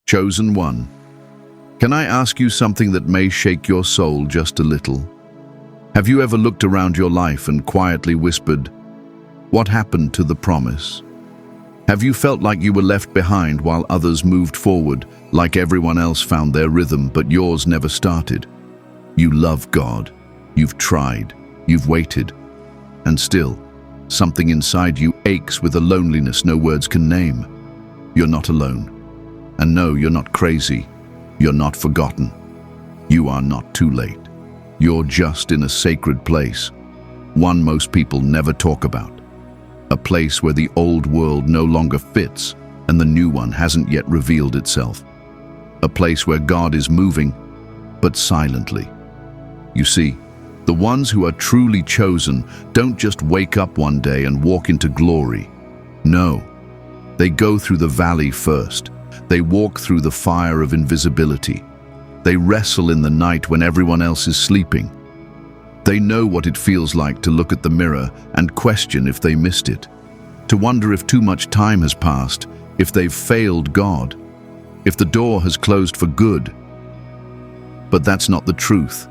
Chosen one, can I ask you something that may shake your soul just a little? Have you ever looked around your life and quietly whispered, "What happened to the promise?" Have you felt like you were left behind while others moved forward, like everyone else found their rhythm but yours never started? You love God, you've tried, you've waited, and still, something inside you aches with a loneliness no words can name. You're not alone. And no, you're not crazy. You're not forgotten. You are not too late. You're just in a sacred place, one most people never talk about. A place where the old world no longer fits and the new one hasn't yet revealed itself. A place where God is moving, but silently. You see, the ones who are truly chosen don't just wake up one day and walk into glory. No, they go through the valley first. They walk through the fire of invisibility. They wrestle in the night when everyone else is sleeping. They know what it feels like to look at the mirror and question if they missed it, to wonder if too much time has passed, if they've failed God, if the door has closed for good. But that's not the truth.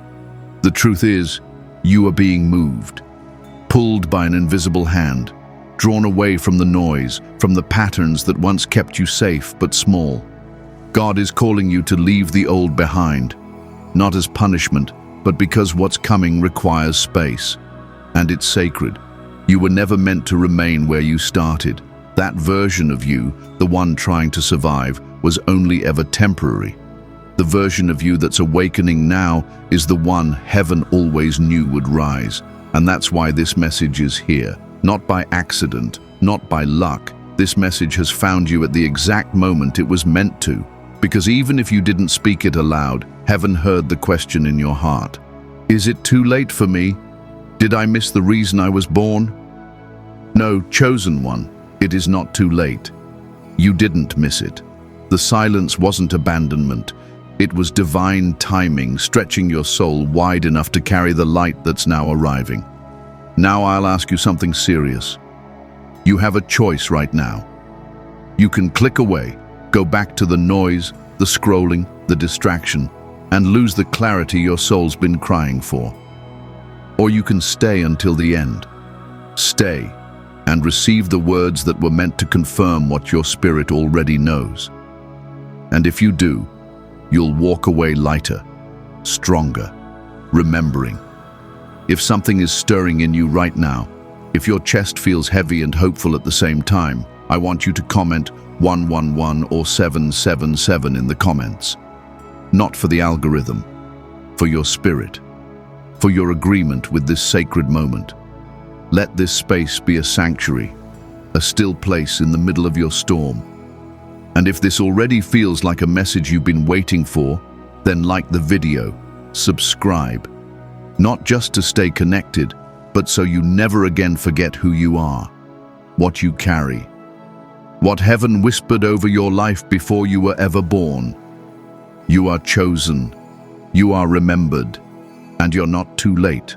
The truth is, you are being moved, pulled by an invisible hand, drawn away from the noise, from the patterns that once kept you safe but small. God is calling you to leave the old behind, not as punishment, but because what's coming requires space. And it's sacred. You were never meant to remain where you started. That version of you, the one trying to survive, was only ever temporary. The version of you that's awakening now is the one heaven always knew would rise. And that's why this message is here. Not by accident, not by luck. This message has found you at the exact moment it was meant to. Because even if you didn't speak it aloud, heaven heard the question in your heart. Is it too late for me? Did I miss the reason I was born? No, chosen one, it is not too late. You didn't miss it. The silence wasn't abandonment. It was divine timing, stretching your soul wide enough to carry the light that's now arriving. Now I'll ask you something serious. You have a choice right now. You can click away, go back to the noise, the scrolling, the distraction, and lose the clarity your soul's been crying for. Or you can stay until the end. Stay and receive the words that were meant to confirm what your spirit already knows. And if you do, you'll walk away lighter, stronger, remembering. If something is stirring in you right now, if your chest feels heavy and hopeful at the same time, I want you to comment 111 or 777 in the comments. Not for the algorithm, for your spirit, for your agreement with this sacred moment. Let this space be a sanctuary, a still place in the middle of your storm. And if this already feels like a message you've been waiting for, then like the video, subscribe. Not just to stay connected, but so you never again forget who you are, what you carry, what heaven whispered over your life before you were ever born. You are chosen, you are remembered, and you're not too late.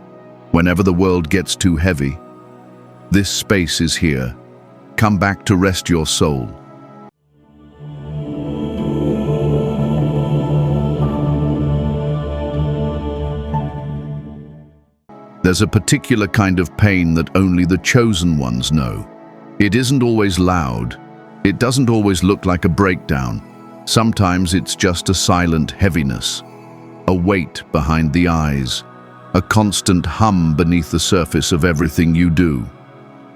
Whenever the world gets too heavy, this space is here. Come back to rest your soul. There's a particular kind of pain that only the chosen ones know. It isn't always loud. It doesn't always look like a breakdown. Sometimes it's just a silent heaviness, a weight behind the eyes, a constant hum beneath the surface of everything you do.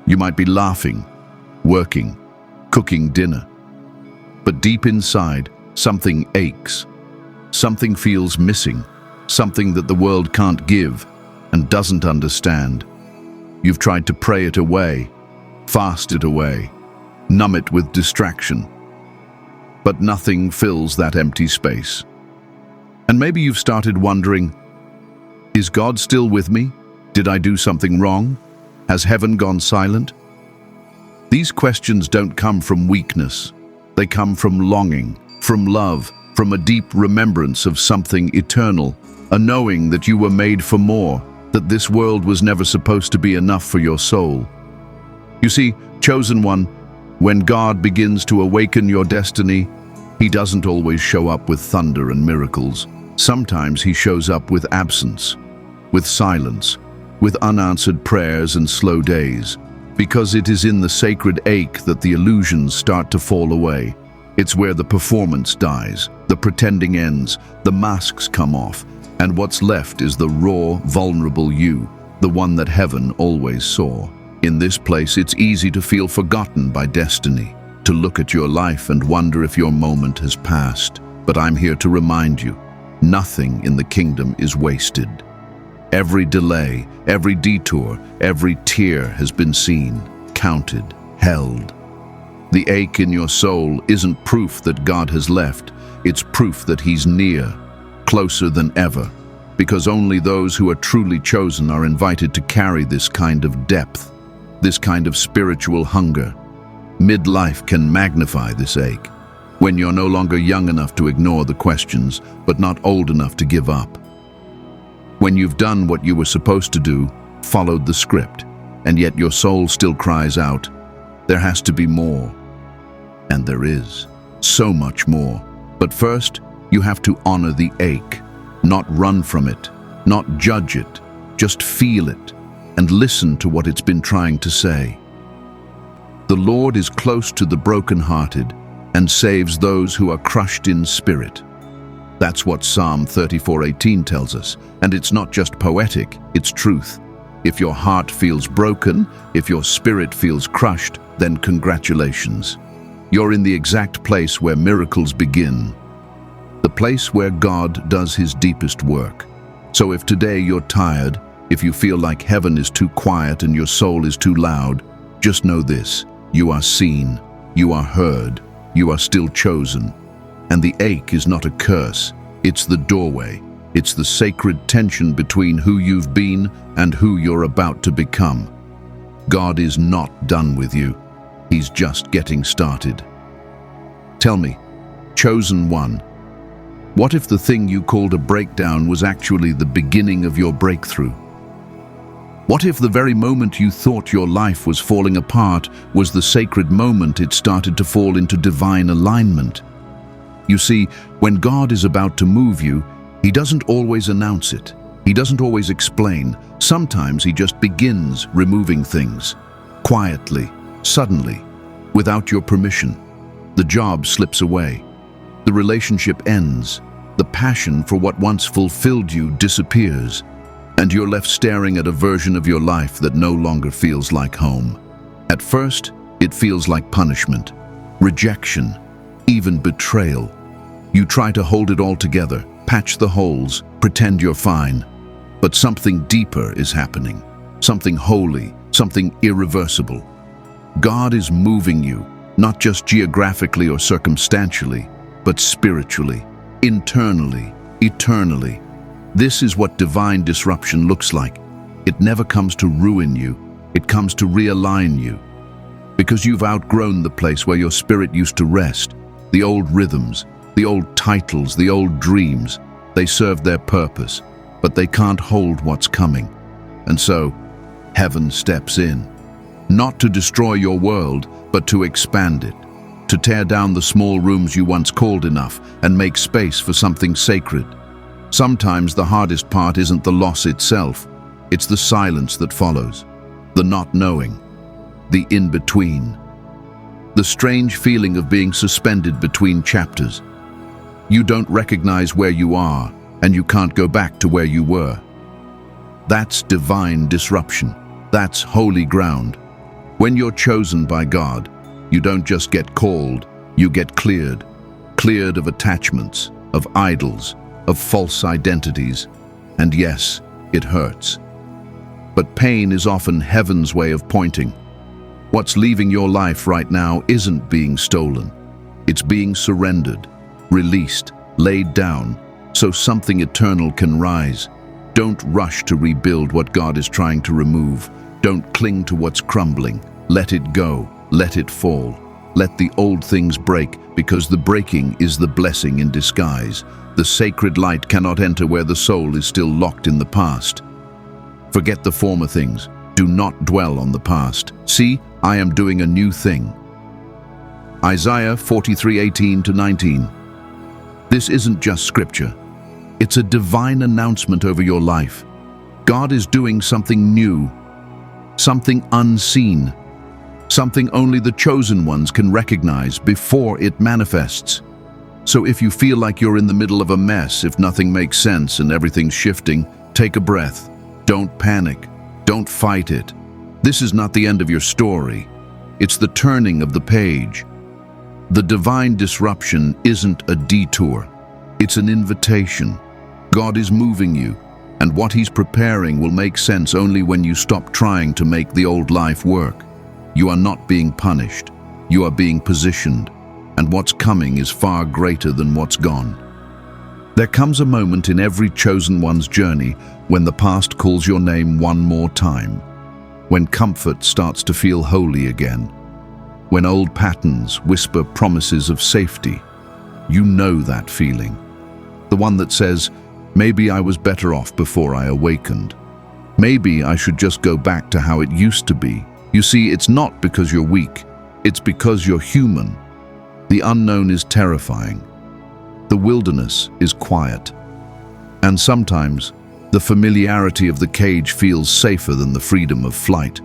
You might be laughing, working, cooking dinner. But deep inside, something aches. Something feels missing, something that the world can't give and doesn't understand. You've tried to pray it away, fast it away, numb it with distraction. But nothing fills that empty space. And maybe you've started wondering, is God still with me? Did I do something wrong? Has heaven gone silent? These questions don't come from weakness. They come from longing, from love, from a deep remembrance of something eternal, a knowing that you were made for more, that this world was never supposed to be enough for your soul. You see, chosen one, when God begins to awaken your destiny, He doesn't always show up with thunder and miracles. Sometimes he shows up with absence, with silence, with unanswered prayers and slow days, because it is in the sacred ache that the illusions start to fall away. It's where the performance dies, the pretending ends, the masks come off, and what's left is the raw, vulnerable you, the one that heaven always saw. In this place, it's easy to feel forgotten by destiny, to look at your life and wonder if your moment has passed. But I'm here to remind you, nothing in the kingdom is wasted. Every delay, every detour, every tear has been seen, counted, held. The ache in your soul isn't proof that God has left, it's proof that He's near, closer than ever, because only those who are truly chosen are invited to carry this kind of depth, this kind of spiritual hunger. Midlife can magnify this ache, when you're no longer young enough to ignore the questions, but not old enough to give up. When you've done what you were supposed to do, followed the script, and yet your soul still cries out, there has to be more. And there is, so much more. But first, you have to honor the ache, not run from it, not judge it, just feel it, and listen to what it's been trying to say. The Lord is close to the brokenhearted and saves those who are crushed in spirit. That's what Psalm 34:18 tells us, and it's not just poetic, it's truth. If your heart feels broken, if your spirit feels crushed, then congratulations. You're in the exact place where miracles begin, the place where God does His deepest work. So if today you're tired, if you feel like heaven is too quiet and your soul is too loud, just know this, you are seen, you are heard, you are still chosen. And the ache is not a curse, it's the doorway. It's the sacred tension between who you've been and who you're about to become. God is not done with you. He's just getting started. Tell me, chosen one, what if the thing you called a breakdown was actually the beginning of your breakthrough? What if the very moment you thought your life was falling apart was the sacred moment it started to fall into divine alignment? You see, when God is about to move you, He doesn't always announce it. He doesn't always explain. Sometimes He just begins removing things. Quietly, suddenly, without your permission. The job slips away. The relationship ends. The passion for what once fulfilled you disappears. And you're left staring at a version of your life that no longer feels like home. At first, it feels like punishment, rejection, even betrayal. You try to hold it all together, patch the holes, pretend you're fine. But something deeper is happening, something holy, something irreversible. God is moving you, not just geographically or circumstantially, but spiritually, internally, eternally. This is what divine disruption looks like. It never comes to ruin you, it comes to realign you. Because you've outgrown the place where your spirit used to rest, the old rhythms, the old titles, the old dreams, they served their purpose, but they can't hold what's coming. And so, heaven steps in. Not to destroy your world, but to expand it. To tear down the small rooms you once called enough and make space for something sacred. Sometimes the hardest part isn't the loss itself, it's the silence that follows. The not knowing. The in-between. The strange feeling of being suspended between chapters. You don't recognize where you are, and you can't go back to where you were. That's divine disruption. That's holy ground. When you're chosen by God, you don't just get called, you get cleared. Cleared of attachments, of idols, of false identities. And yes, it hurts. But pain is often heaven's way of pointing. What's leaving your life right now isn't being stolen. It's being surrendered, released, laid down, so something eternal can rise. Don't rush to rebuild what God is trying to remove. Don't cling to what's crumbling. Let it go. Let it fall. Let the old things break, because the breaking is the blessing in disguise. The sacred light cannot enter where the soul is still locked in the past. Forget the former things. Do not dwell on the past. See, I am doing a new thing. Isaiah 43:18-19. This isn't just scripture. It's a divine announcement over your life. God is doing something new, something unseen, something only the chosen ones can recognize before it manifests. So if you feel like you're in the middle of a mess, if nothing makes sense and everything's shifting, take a breath. Don't panic. Don't fight it. This is not the end of your story. It's the turning of the page. The divine disruption isn't a detour. It's an invitation. God is moving you, and what He's preparing will make sense only when you stop trying to make the old life work. You are not being punished. You are being positioned, and what's coming is far greater than what's gone. There comes a moment in every chosen one's journey when the past calls your name one more time, when comfort starts to feel holy again, when old patterns whisper promises of safety. You know that feeling. The one that says, maybe I was better off before I awakened. Maybe I should just go back to how it used to be. You see, it's not because you're weak. It's because you're human. The unknown is terrifying. The wilderness is quiet. And sometimes, the familiarity of the cage feels safer than the freedom of flight.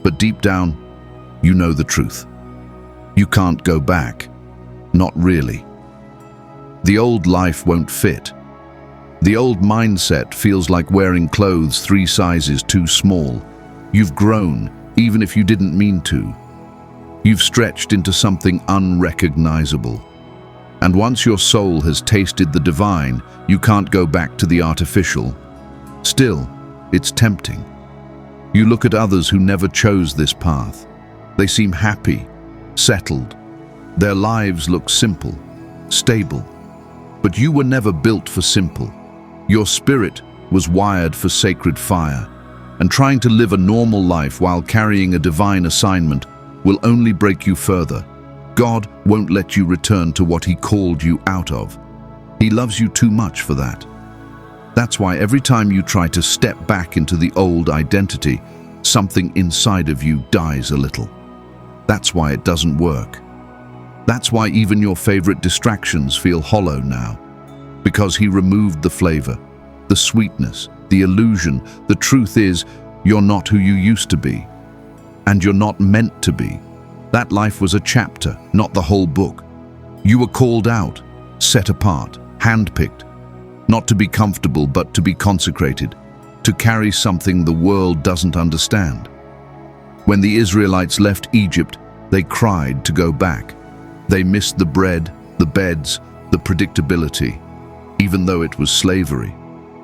But deep down, you know the truth. You can't go back. Not really. The old life won't fit. The old mindset feels like wearing clothes 3 sizes too small. You've grown, even if you didn't mean to. You've stretched into something unrecognizable. And once your soul has tasted the divine, you can't go back to the artificial. Still, it's tempting. You look at others who never chose this path. They seem happy, settled. Their lives look simple, stable. But you were never built for simple. Your spirit was wired for sacred fire, and trying to live a normal life while carrying a divine assignment will only break you further. God won't let you return to what He called you out of. He loves you too much for that. That's why every time you try to step back into the old identity, something inside of you dies a little. That's why it doesn't work. That's why even your favorite distractions feel hollow now. Because He removed the flavor, the sweetness, the illusion. The truth is, you're not who you used to be. And you're not meant to be. That life was a chapter, not the whole book. You were called out, set apart, handpicked, not to be comfortable but to be consecrated, to carry something the world doesn't understand. When the Israelites left Egypt, they cried to go back. They missed the bread, the beds, the predictability, even though it was slavery.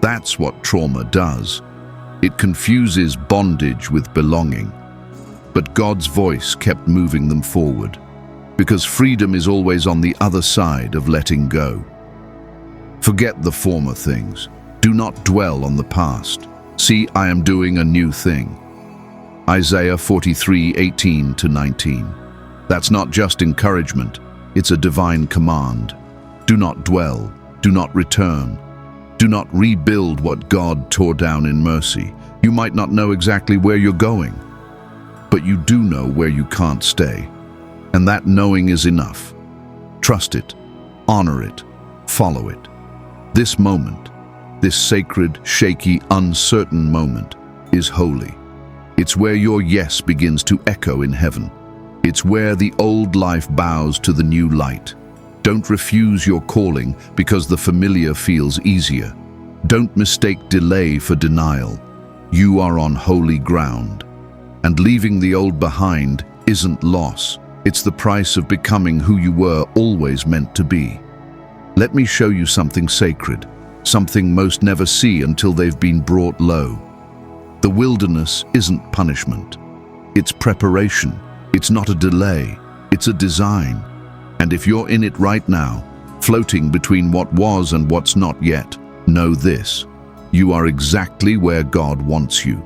That's what trauma does. It confuses bondage with belonging. But God's voice kept moving them forward, because freedom is always on the other side of letting go. Forget the former things. Do not dwell on the past. See, I am doing a new thing. Isaiah 43:18-19. That's not just encouragement, it's a divine command. Do not dwell, do not return. Do not rebuild what God tore down in mercy. You might not know exactly where you're going, but you do know where you can't stay. And that knowing is enough. Trust it, honor it, follow it. This moment, this sacred, shaky, uncertain moment, is holy. It's where your yes begins to echo in heaven. It's where the old life bows to the new light. Don't refuse your calling because the familiar feels easier. Don't mistake delay for denial. You are on holy ground. And leaving the old behind isn't loss. It's the price of becoming who you were always meant to be. Let me show you something sacred, something most never see until they've been brought low. The wilderness isn't punishment. It's preparation. It's not a delay. It's a design. And if you're in it right now, floating between what was and what's not yet, know this: you are exactly where God wants you.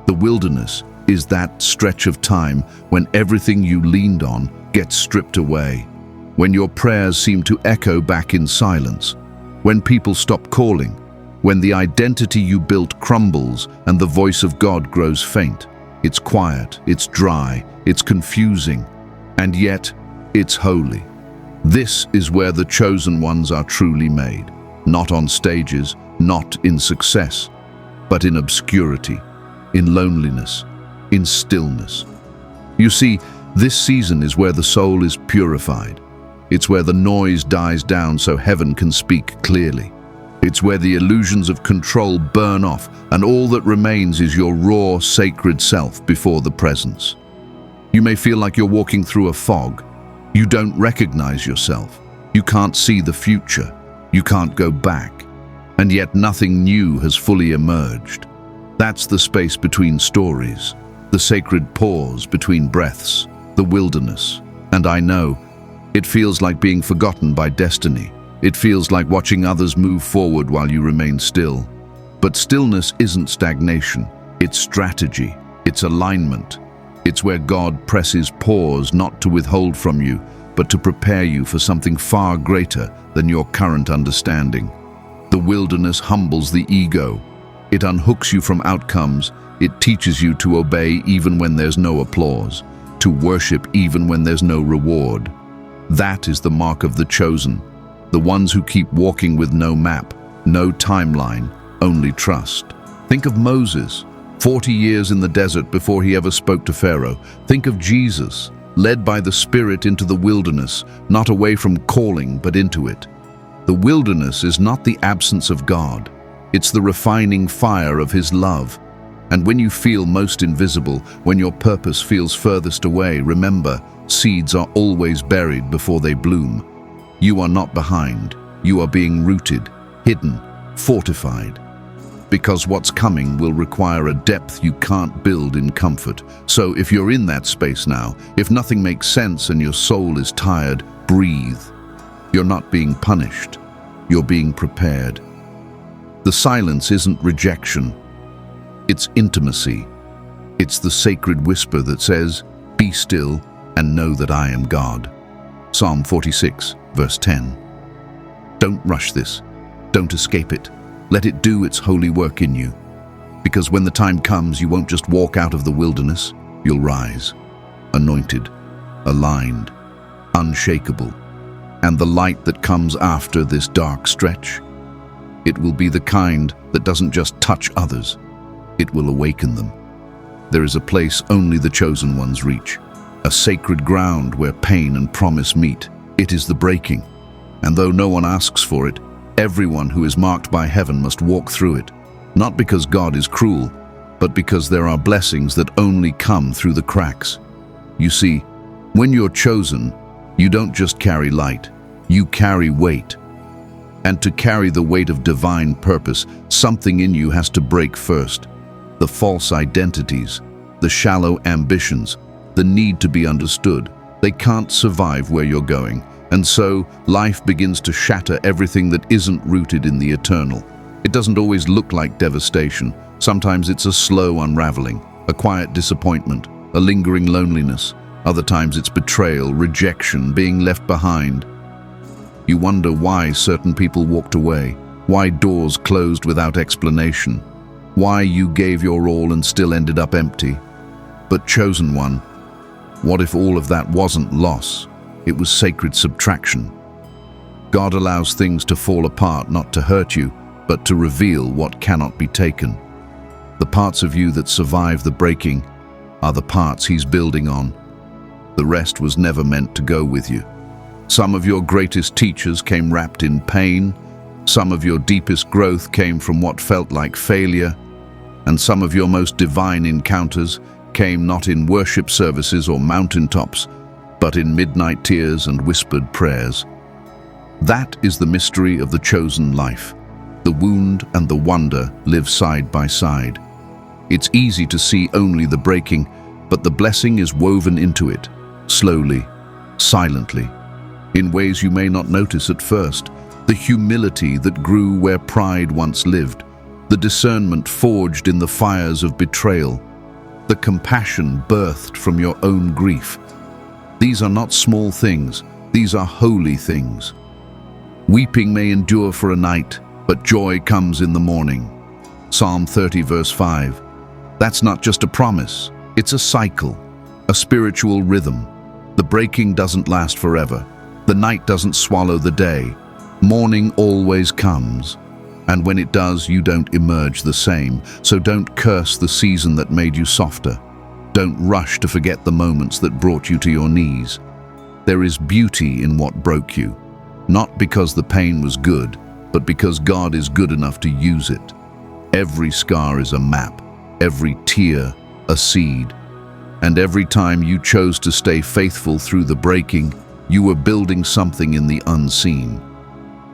The wilderness is that stretch of time when everything you leaned on gets stripped away, when your prayers seem to echo back in silence, when people stop calling, when the identity you built crumbles and the voice of God grows faint. It's quiet, it's dry, it's confusing, and yet It's holy. This is where the chosen ones are truly made, not on stages, not in success, but in obscurity, in loneliness, in stillness. You see, this season is where the soul is purified. It's where the noise dies down so heaven can speak clearly. It's where the illusions of control burn off and all that remains is your raw, sacred self before the presence. You may feel like you're walking through a fog. You don't recognize yourself. You can't see the future. You can't go back. And yet nothing new has fully emerged. That's the space between stories, the sacred pause between breaths, the wilderness. And I know, it feels like being forgotten by destiny. It feels like watching others move forward while you remain still. But stillness isn't stagnation. It's strategy. It's alignment. It's where God presses pause not to withhold from you, but to prepare you for something far greater than your current understanding. The wilderness humbles the ego. It unhooks you from outcomes. It teaches you to obey even when there's no applause, to worship even when there's no reward. That is the mark of the chosen, the ones who keep walking with no map, no timeline, only trust. Think of Moses, 40 years in the desert before he ever spoke to Pharaoh. Think of Jesus, led by the Spirit into the wilderness, not away from calling, but into it. The wilderness is not the absence of God. It's the refining fire of His love. And when you feel most invisible, when your purpose feels furthest away, remember, seeds are always buried before they bloom. You are not behind. You are being rooted, hidden, fortified. Because what's coming will require a depth you can't build in comfort. So if you're in that space now, if nothing makes sense and your soul is tired, breathe. You're not being punished. You're being prepared. The silence isn't rejection. It's intimacy. It's the sacred whisper that says, "Be still and know that I am God." Psalm 46, verse 10. Don't rush this. Don't escape it. Let it do its holy work in you. Because when the time comes, you won't just walk out of the wilderness. You'll rise, anointed, aligned, unshakable. And the light that comes after this dark stretch, it will be the kind that doesn't just touch others. It will awaken them. There is a place only the chosen ones reach, a sacred ground where pain and promise meet. It is the breaking. And though no one asks for it, everyone who is marked by heaven must walk through it, not because God is cruel, but because there are blessings that only come through the cracks. You see, when you're chosen, you don't just carry light, you carry weight. And to carry the weight of divine purpose, something in you has to break first. The false identities, the shallow ambitions, the need to be understood. They can't survive where you're going. And so, life begins to shatter everything that isn't rooted in the eternal. It doesn't always look like devastation. Sometimes it's a slow unraveling, a quiet disappointment, a lingering loneliness. Other times it's betrayal, rejection, being left behind. You wonder why certain people walked away, why doors closed without explanation, why you gave your all and still ended up empty. But chosen one, what if all of that wasn't loss? It was sacred subtraction. God allows things to fall apart not to hurt you, but to reveal what cannot be taken. The parts of you that survive the breaking are the parts He's building on. The rest was never meant to go with you. Some of your greatest teachers came wrapped in pain. Some of your deepest growth came from what felt like failure. And some of your most divine encounters came not in worship services or mountaintops, but in midnight tears and whispered prayers. That is the mystery of the chosen life. The wound and the wonder live side by side. It's easy to see only the breaking, but the blessing is woven into it, slowly, silently, in ways you may not notice at first. The humility that grew where pride once lived, the discernment forged in the fires of betrayal, the compassion birthed from your own grief. These are not small things, these are holy things. Weeping may endure for a night, but joy comes in the morning. Psalm 30 verse 5. That's not just a promise, it's a cycle, a spiritual rhythm. The breaking doesn't last forever. The night doesn't swallow the day. Morning always comes. And when it does, you don't emerge the same. So don't curse the season that made you softer. Don't rush to forget the moments that brought you to your knees. There is beauty in what broke you, not because the pain was good, but because God is good enough to use it. Every scar is a map, every tear a seed. And every time you chose to stay faithful through the breaking, you were building something in the unseen.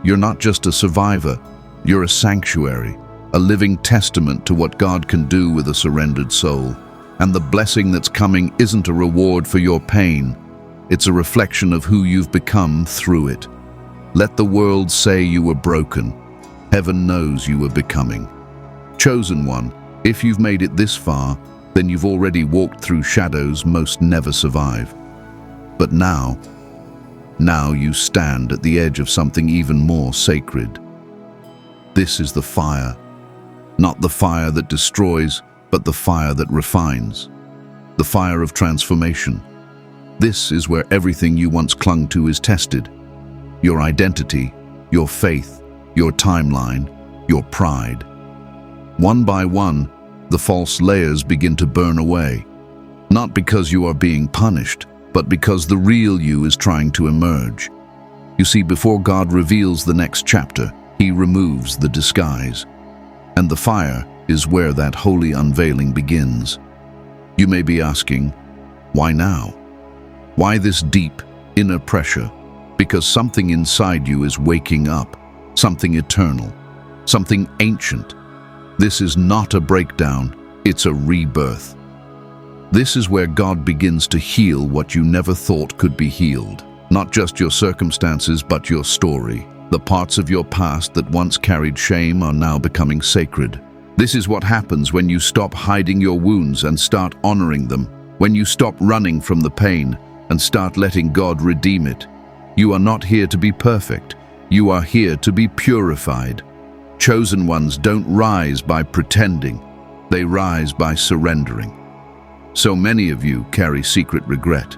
You're not just a survivor, you're a sanctuary, a living testament to what God can do with a surrendered soul. And the blessing that's coming isn't a reward for your pain, it's a reflection of who you've become through it. Let the world say you were broken. Heaven knows you were becoming. Chosen one, if you've made it this far, then you've already walked through shadows most never survive. But now you stand at the edge of something even more sacred. This is the fire. Not the fire that destroys, but the fire that refines. The fire of transformation. This is where everything you once clung to is tested. Your identity, your faith, your timeline, your pride. One by one, the false layers begin to burn away. Not because you are being punished, but because the real you is trying to emerge. You see, before God reveals the next chapter, He removes the disguise. And the fire is where that holy unveiling begins. You may be asking, why now? Why this deep, inner pressure? Because something inside you is waking up, something eternal, something ancient. This is not a breakdown, it's a rebirth. This is where God begins to heal what you never thought could be healed. Not just your circumstances, but your story. The parts of your past that once carried shame are now becoming sacred. This is what happens when you stop hiding your wounds and start honoring them. When you stop running from the pain and start letting God redeem it. You are not here to be perfect. You are here to be purified. Chosen ones don't rise by pretending. They rise by surrendering. So many of you carry secret regret.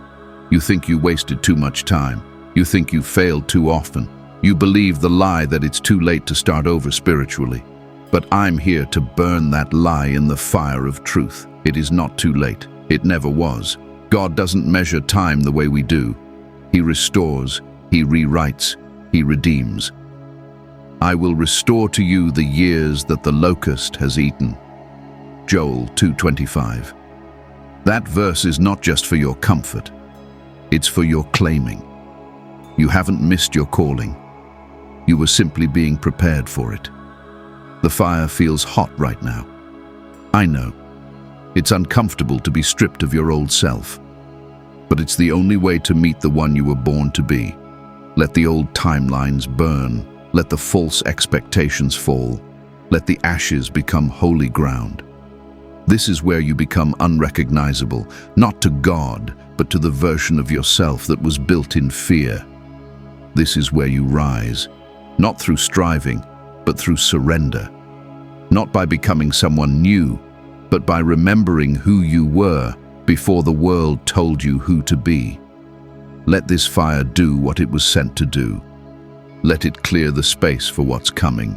You think you wasted too much time. You think you failed too often. You believe the lie that it's too late to start over spiritually. But I'm here to burn that lie in the fire of truth. It is not too late. It never was. God doesn't measure time the way we do. He restores, He rewrites, He redeems. I will restore to you the years that the locust has eaten. Joel 2:25. That verse is not just for your comfort. It's for your claiming. You haven't missed your calling. You were simply being prepared for it. The fire feels hot right now. I know. It's uncomfortable to be stripped of your old self. But it's the only way to meet the one you were born to be. Let the old timelines burn. Let the false expectations fall. Let the ashes become holy ground. This is where you become unrecognizable, not to God, but to the version of yourself that was built in fear. This is where you rise, not through striving, but through surrender. Not by becoming someone new, but by remembering who you were before the world told you who to be. Let this fire do what it was sent to do. Let it clear the space for what's coming.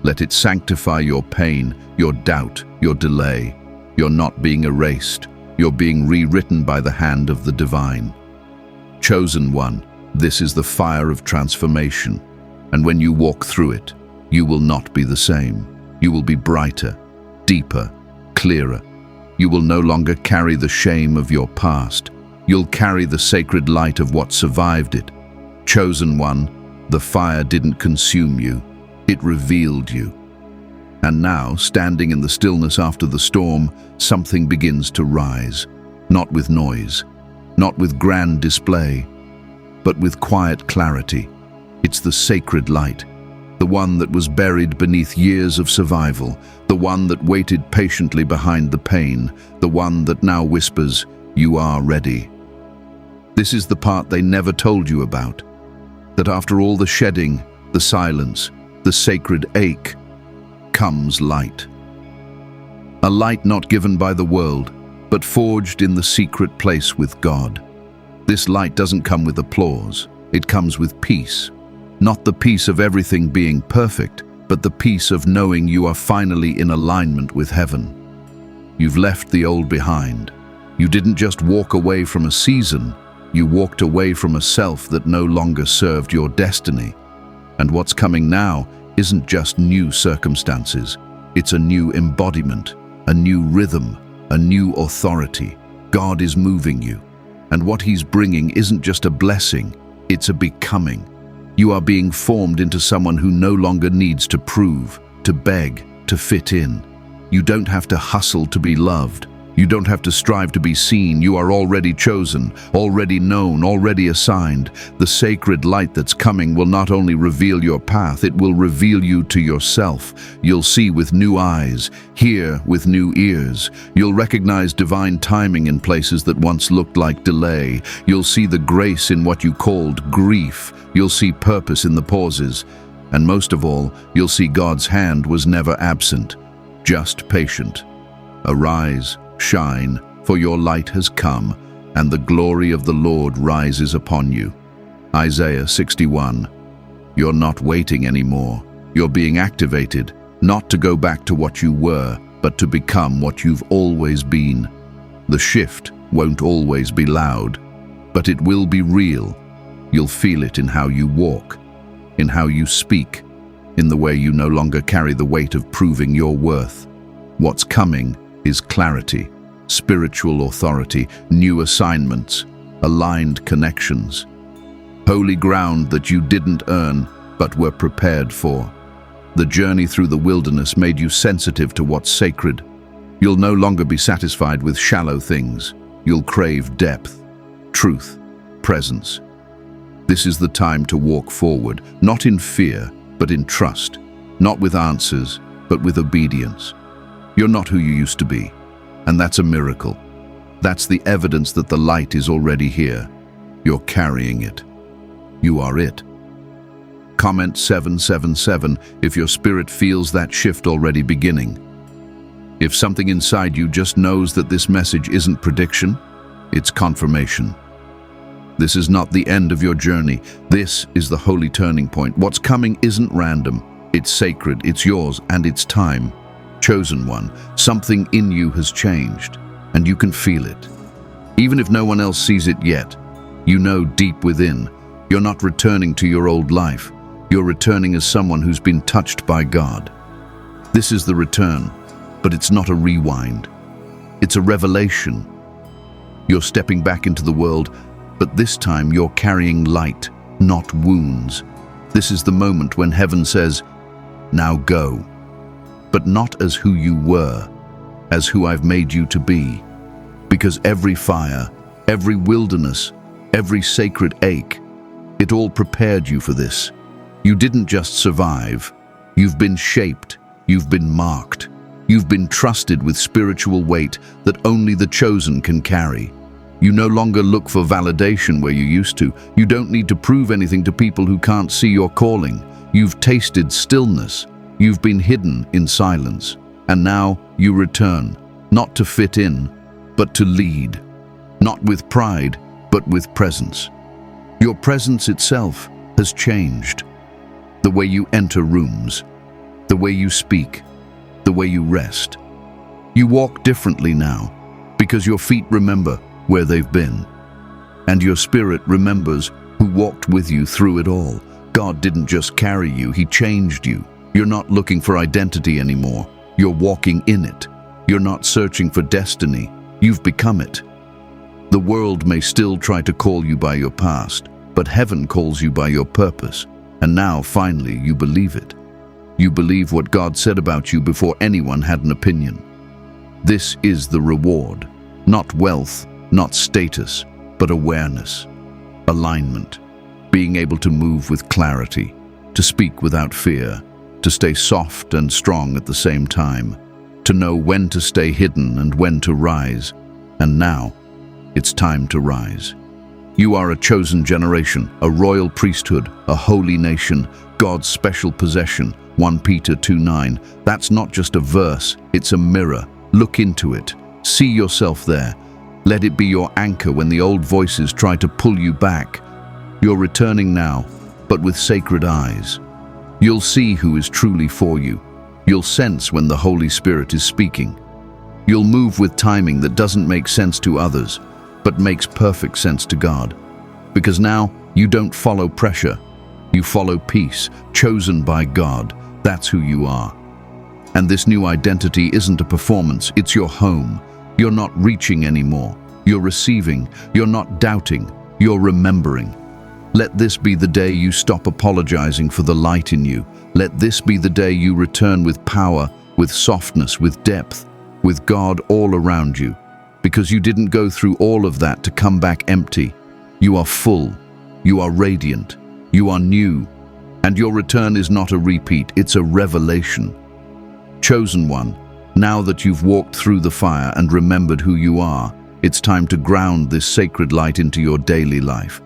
Let it sanctify your pain, your doubt, your delay. You're not being erased. You're being rewritten by the hand of the divine. Chosen one, this is the fire of transformation. And when you walk through it, you will not be the same. You will be brighter, deeper, clearer. You will no longer carry the shame of your past. You'll carry the sacred light of what survived it. Chosen one, the fire didn't consume you. It revealed you. And now, standing in the stillness after the storm, something begins to rise. Not with noise, not with grand display, but with quiet clarity. It's the sacred light. The one that was buried beneath years of survival, the one that waited patiently behind the pain, the one that now whispers, "You are ready." This is the part they never told you about, that after all the shedding, the silence, the sacred ache, comes light. A light not given by the world, but forged in the secret place with God. This light doesn't come with applause. It comes with peace. Not the peace of everything being perfect, but the peace of knowing you are finally in alignment with heaven. You've left the old behind. You didn't just walk away from a season, you walked away from a self that no longer served your destiny. And what's coming now isn't just new circumstances. It's a new embodiment, a new rhythm, a new authority. God is moving you. And what He's bringing isn't just a blessing, it's a becoming. You are being formed into someone who no longer needs to prove, to beg, to fit in. You don't have to hustle to be loved. You don't have to strive to be seen. You are already chosen, already known, already assigned. The sacred light that's coming will not only reveal your path, it will reveal you to yourself. You'll see with new eyes, hear with new ears. You'll recognize divine timing in places that once looked like delay. You'll see the grace in what you called grief. You'll see purpose in the pauses. And most of all, you'll see God's hand was never absent, just patient. Arise, shine, for your light has come, and the glory of the Lord rises upon you. Isaiah 61. You're not waiting anymore. You're being activated, not to go back to what you were, but to become what you've always been. The shift won't always be loud, but it will be real. You'll feel it in how you walk, in how you speak, in the way you no longer carry the weight of proving your worth. What's coming is clarity, spiritual authority, new assignments, aligned connections. Holy ground that you didn't earn, but were prepared for. The journey through the wilderness made you sensitive to what's sacred. You'll no longer be satisfied with shallow things. You'll crave depth, truth, presence. This is the time to walk forward, not in fear, but in trust, not with answers, but with obedience. You're not who you used to be, and that's a miracle. That's the evidence that the light is already here. You're carrying it. You are it. Comment 777 if your spirit feels that shift already beginning. If something inside you just knows that this message isn't prediction, it's confirmation. This is not the end of your journey. This is the holy turning point. What's coming isn't random. It's sacred, it's yours, and it's time. Chosen one, something in you has changed, and you can feel it. Even if no one else sees it yet, you know deep within, you're not returning to your old life. You're returning as someone who's been touched by God. This is the return, but it's not a rewind. It's a revelation. You're stepping back into the world, but this time you're carrying light, not wounds. This is the moment when heaven says, now go. But not as who you were, as who I've made you to be. Because every fire, every wilderness, every sacred ache, it all prepared you for this. You didn't just survive. You've been shaped. You've been marked. You've been trusted with spiritual weight that only the chosen can carry. You no longer look for validation where you used to. You don't need to prove anything to people who can't see your calling. You've tasted stillness. You've been hidden in silence, and now you return, not to fit in, but to lead. Not with pride, but with presence. Your presence itself has changed. The way you enter rooms, the way you speak, the way you rest. You walk differently now, because your feet remember where they've been. And your spirit remembers who walked with you through it all. God didn't just carry you, He changed you. You're not looking for identity anymore. You're walking in it. You're not searching for destiny. You've become it. The world may still try to call you by your past, but heaven calls you by your purpose. And now, finally, you believe it. You believe what God said about you before anyone had an opinion. This is the reward. Not wealth, not status, but awareness, alignment, being able to move with clarity, to speak without fear, to stay soft and strong at the same time, to know when to stay hidden and when to rise. And now, it's time to rise. You are a chosen generation, a royal priesthood, a holy nation, God's special possession, 1 Peter 2:9. That's not just a verse, it's a mirror. Look into it. See yourself there. Let it be your anchor when the old voices try to pull you back. You're returning now, but with sacred eyes. You'll see who is truly for you. You'll sense when the Holy Spirit is speaking. You'll move with timing that doesn't make sense to others, but makes perfect sense to God. Because now, you don't follow pressure. You follow peace, chosen by God. That's who you are. And this new identity isn't a performance, it's your home. You're not reaching anymore. You're receiving. You're not doubting. You're remembering. Let this be the day you stop apologizing for the light in you. Let this be the day you return with power, with softness, with depth, with God all around you. Because you didn't go through all of that to come back empty. You are full. You are radiant. You are new. And your return is not a repeat, it's a revelation. Chosen one, now that you've walked through the fire and remembered who you are, it's time to ground this sacred light into your daily life.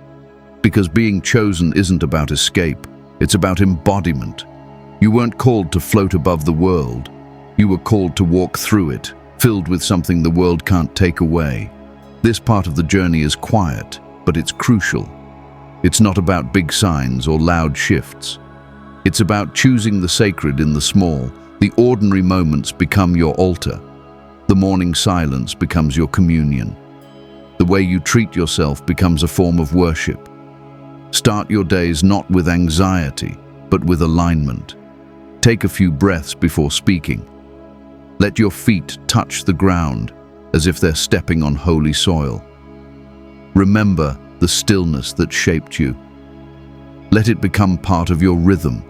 Because being chosen isn't about escape, it's about embodiment. You weren't called to float above the world. You were called to walk through it, filled with something the world can't take away. This part of the journey is quiet, but it's crucial. It's not about big signs or loud shifts. It's about choosing the sacred in the small. The ordinary moments become your altar. The morning silence becomes your communion. The way you treat yourself becomes a form of worship. Start your days not with anxiety, but with alignment. Take a few breaths before speaking. Let your feet touch the ground as if they're stepping on holy soil. Remember the stillness that shaped you. Let it become part of your rhythm,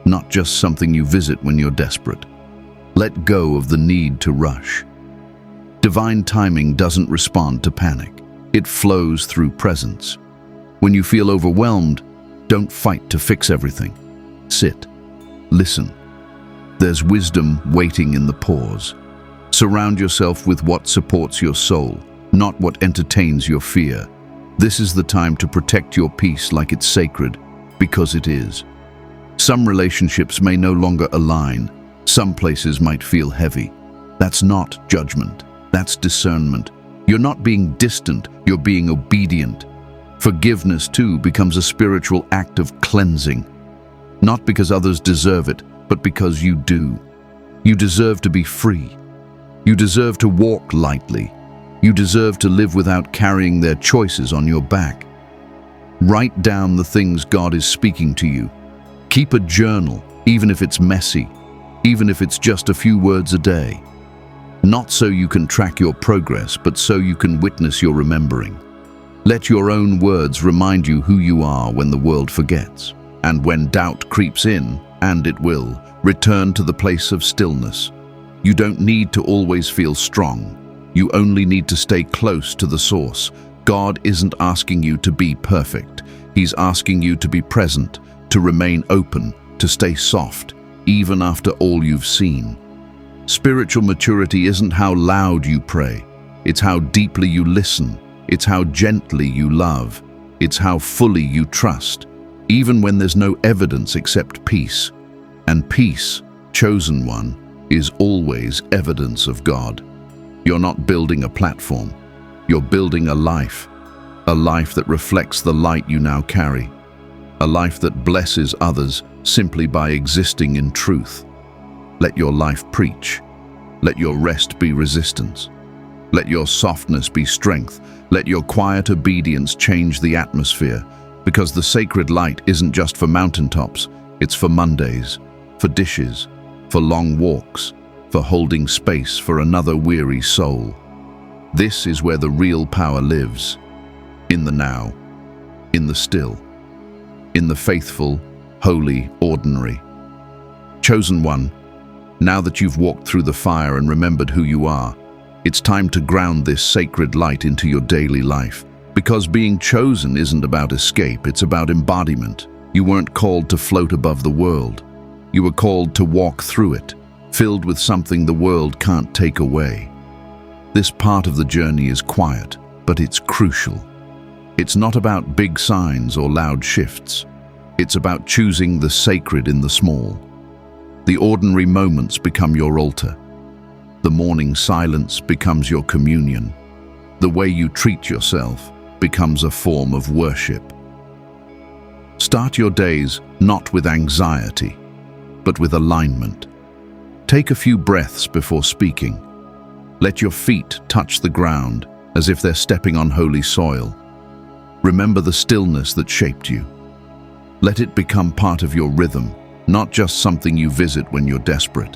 not just something you visit when you're desperate. Let go of the need to rush. Divine timing doesn't respond to panic. It flows through presence. When you feel overwhelmed, don't fight to fix everything. Sit. Listen. There's wisdom waiting in the pause. Surround yourself with what supports your soul, not what entertains your fear. This is the time to protect your peace like it's sacred, because it is. Some relationships may no longer align. Some places might feel heavy. That's not judgment. That's discernment. You're not being distant, you're being obedient. Forgiveness, too, becomes a spiritual act of cleansing. Not because others deserve it, but because you do. You deserve to be free. You deserve to walk lightly. You deserve to live without carrying their choices on your back. Write down the things God is speaking to you. Keep a journal, even if it's messy, even if it's just a few words a day. Not so you can track your progress, but so you can witness your remembering. Let your own words remind you who you are when the world forgets. And when doubt creeps in, and it will, return to the place of stillness. You don't need to always feel strong. You only need to stay close to the source. God isn't asking you to be perfect. He's asking you to be present, to remain open, to stay soft, even after all you've seen. Spiritual maturity isn't how loud you pray. It's how deeply you listen. It's how gently you love. It's how fully you trust, even when there's no evidence except peace. And peace, chosen one, is always evidence of God. You're not building a platform. You're building a life that reflects the light you now carry, a life that blesses others simply by existing in truth. Let your life preach. Let your rest be resistance. Let your softness be strength. Let your quiet obedience change the atmosphere, because the sacred light isn't just for mountaintops, it's for Mondays, for dishes, for long walks, for holding space for another weary soul. This is where the real power lives, in the now, in the still, in the faithful, holy, ordinary. Chosen one, now that you've walked through the fire and remembered who you are, it's time to ground this sacred light into your daily life. Because being chosen isn't about escape, it's about embodiment. You weren't called to float above the world. You were called to walk through it, filled with something the world can't take away. This part of the journey is quiet, but it's crucial. It's not about big signs or loud shifts. It's about choosing the sacred in the small. The ordinary moments become your altar. The morning silence becomes your communion. The way you treat yourself becomes a form of worship. Start your days not with anxiety, but with alignment. Take a few breaths before speaking. Let your feet touch the ground as if they're stepping on holy soil. Remember the stillness that shaped you. Let it become part of your rhythm, not just something you visit when you're desperate.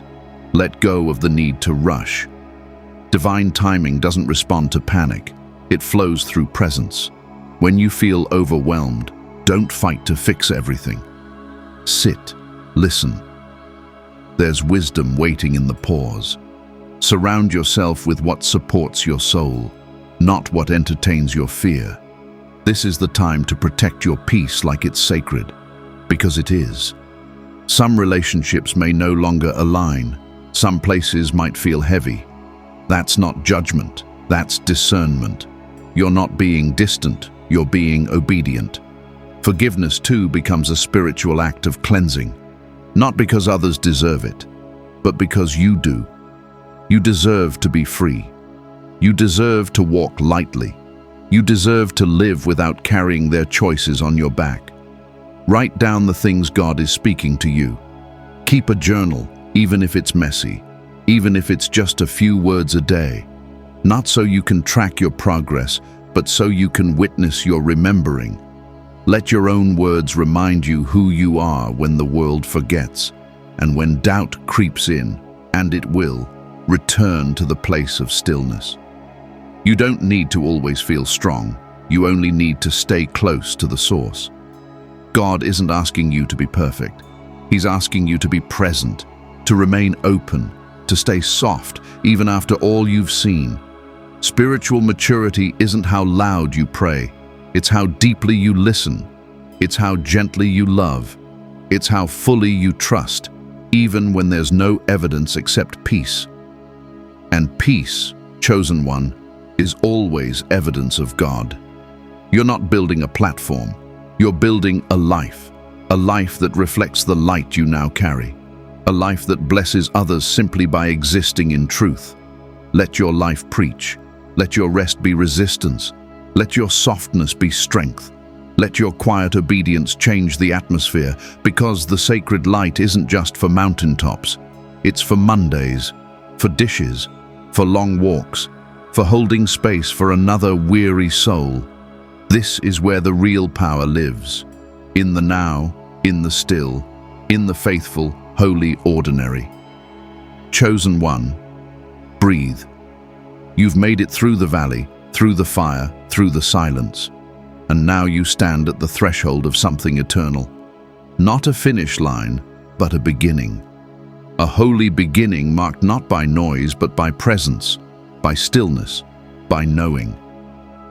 Let go of the need to rush. Divine timing doesn't respond to panic. It flows through presence. When you feel overwhelmed, don't fight to fix everything. Sit, listen. There's wisdom waiting in the pause. Surround yourself with what supports your soul, not what entertains your fear. This is the time to protect your peace like it's sacred, because it is. Some relationships may no longer align. Some places might feel heavy. That's not judgment, that's discernment. You're not being distant, you're being obedient. Forgiveness too becomes a spiritual act of cleansing, not because others deserve it, but because you do. You deserve to be free. You deserve to walk lightly. You deserve to live without carrying their choices on your back. Write down the things God is speaking to you. Keep a journal, even if it's messy, even if it's just a few words a day. Not so you can track your progress, but so you can witness your remembering. Let your own words remind you who you are when the world forgets, and when doubt creeps in, and it will, return to the place of stillness. You don't need to always feel strong. You only need to stay close to the source. God isn't asking you to be perfect. He's asking you to be present, to remain open, to stay soft, even after all you've seen. Spiritual maturity isn't how loud you pray. It's how deeply you listen. It's how gently you love. It's how fully you trust, even when there's no evidence except peace. And peace, chosen one, is always evidence of God. You're not building a platform. You're building a life that reflects the light you now carry, a life that blesses others simply by existing in truth. Let your life preach. Let your rest be resistance. Let your softness be strength. Let your quiet obedience change the atmosphere, because the sacred light isn't just for mountaintops. It's for Mondays, for dishes, for long walks, for holding space for another weary soul. This is where the real power lives. In the now, in the still, in the faithful, holy ordinary. Chosen one, breathe. You've made it through the valley, through the fire, through the silence. And now you stand at the threshold of something eternal. Not a finish line, but a beginning. A holy beginning marked not by noise, but by presence, by stillness, by knowing.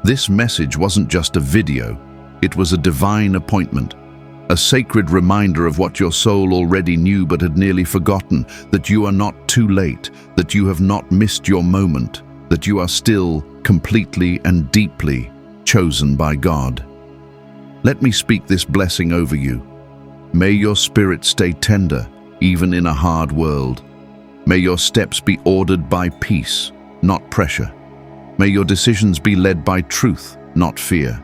This message wasn't just a video. It was a divine appointment, a sacred reminder of what your soul already knew but had nearly forgotten, that you are not too late, that you have not missed your moment, that you are still completely and deeply chosen by God. Let me speak this blessing over you. May your spirit stay tender, even in a hard world. May your steps be ordered by peace, not pressure. May your decisions be led by truth, not fear.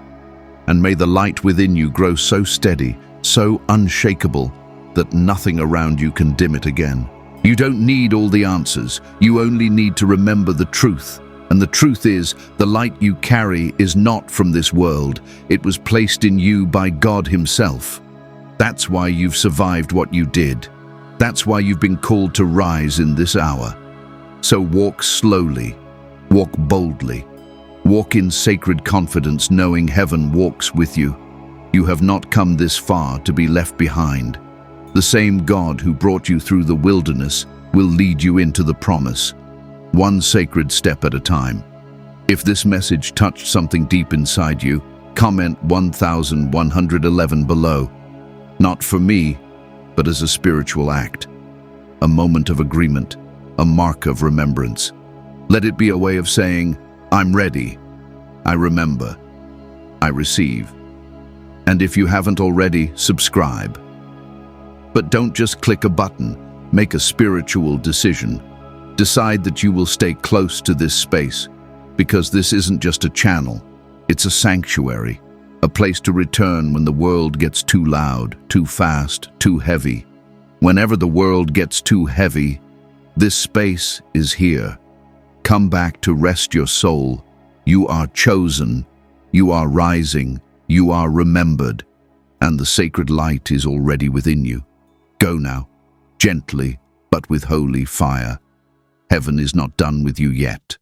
And may the light within you grow so steady, so unshakable, that nothing around you can dim it again. You don't need all the answers. You only need to remember the truth. And the truth is, the light you carry is not from this world. It was placed in you by God Himself. That's why you've survived what you did. That's why you've been called to rise in this hour. So walk slowly, walk boldly, walk in sacred confidence, knowing heaven walks with you. You have not come this far to be left behind. The same God who brought you through the wilderness will lead you into the promise, one sacred step at a time. If this message touched something deep inside you, comment 1111 below. Not for me, but as a spiritual act, a moment of agreement, a mark of remembrance. Let it be a way of saying, I'm ready, I remember, I receive. And if you haven't already, subscribe. But don't just click a button, make a spiritual decision. Decide that you will stay close to this space, because this isn't just a channel, it's a sanctuary, a place to return when the world gets too loud, too fast, too heavy. Whenever the world gets too heavy, this space is here. Come back to rest your soul. You are chosen, you are rising, you are remembered, and the sacred light is already within you. Go now, gently, but with holy fire. Heaven is not done with you yet.